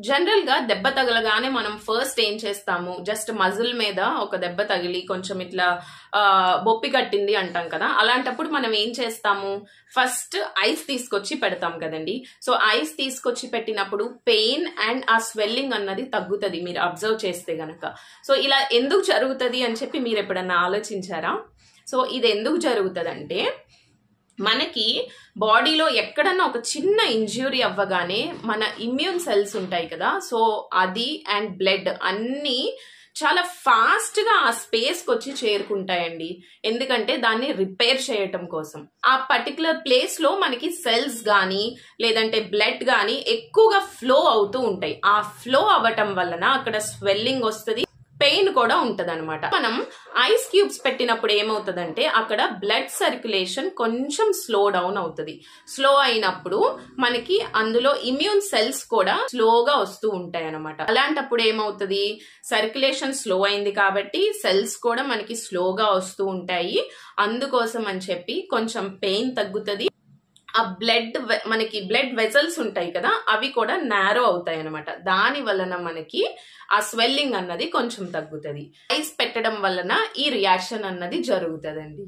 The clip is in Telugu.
జనరల్ గా దెబ్బ తగలగానే మనం ఫస్ట్ ఏం చేస్తాము, జస్ట్ మజిల్ మీద ఒక దెబ్బ తగిలి కొంచెం ఇట్లా బొప్పి కట్టింది అంటాం కదా, అలాంటప్పుడు మనం ఏం చేస్తాము, ఫస్ట్ ఐస్ తీసుకొచ్చి పెడతాం కదండి. సో ఐస్ తీసుకొచ్చి పెట్టినప్పుడు పెయిన్ అండ్ ఆ స్వెల్లింగ్ అన్నది తగ్గుతుంది మీరు అబ్జర్వ్ చేస్తే గనక. సో ఇలా ఎందుకు జరుగుతుంది అని చెప్పి మీరు ఎప్పుడన్నా ఆలోచించారా? సో ఇది ఎందుకు జరుగుతుందంటే, మనకి బాడీలో ఎక్కడన్నా ఒక చిన్న ఇంజ్యూరీ అవ్వగానే మన ఇమ్యూన్ సెల్స్ ఉంటాయి కదా, సో అది అండ్ బ్లడ్ అన్నీ చాలా ఫాస్ట్ గా ఆ స్పేస్ కి వచ్చి చేరుకుంటాయండి. ఎందుకంటే దాన్ని రిపేర్ చేయటం కోసం. ఆ పర్టికులర్ ప్లేస్ లో మనకి సెల్స్ గానీ లేదంటే బ్లడ్ గానీ ఎక్కువగా ఫ్లో అవుతూ ఉంటాయి. ఆ ఫ్లో అవ్వటం వలన అక్కడ స్వెల్లింగ్ వస్తుంది, పెయిన్ కూడా ఉంటది అనమాట. మనం ఐస్ క్యూబ్స్ పెట్టినప్పుడు ఏమవుతుందంటే అక్కడ బ్లడ్ సర్క్యులేషన్ కొంచెం స్లో డౌన్ అవుతుంది. స్లో అయినప్పుడు మనకి అందులో ఇమ్యూన్ సెల్స్ కూడా స్లోగా వస్తూ ఉంటాయి అనమాట. అలాంటప్పుడు ఏమవుతుంది, సర్క్యులేషన్ స్లో అయింది కాబట్టి సెల్స్ కూడా మనకి స్లోగా వస్తూ ఉంటాయి. అందుకోసం అని చెప్పి కొంచెం పెయిన్ తగ్గుతుంది. ఆ మనకి బ్లడ్ వెజల్స్ ఉంటాయి కదా, అవి కూడా నారో అవుతాయి అనమాట. దాని వలన మనకి ఆ స్వెల్లింగ్ అన్నది కొంచెం తగ్గుతుంది. ఐస్ పెట్టడం వలన ఈ రియాక్షన్ అన్నది జరుగుతుందండి.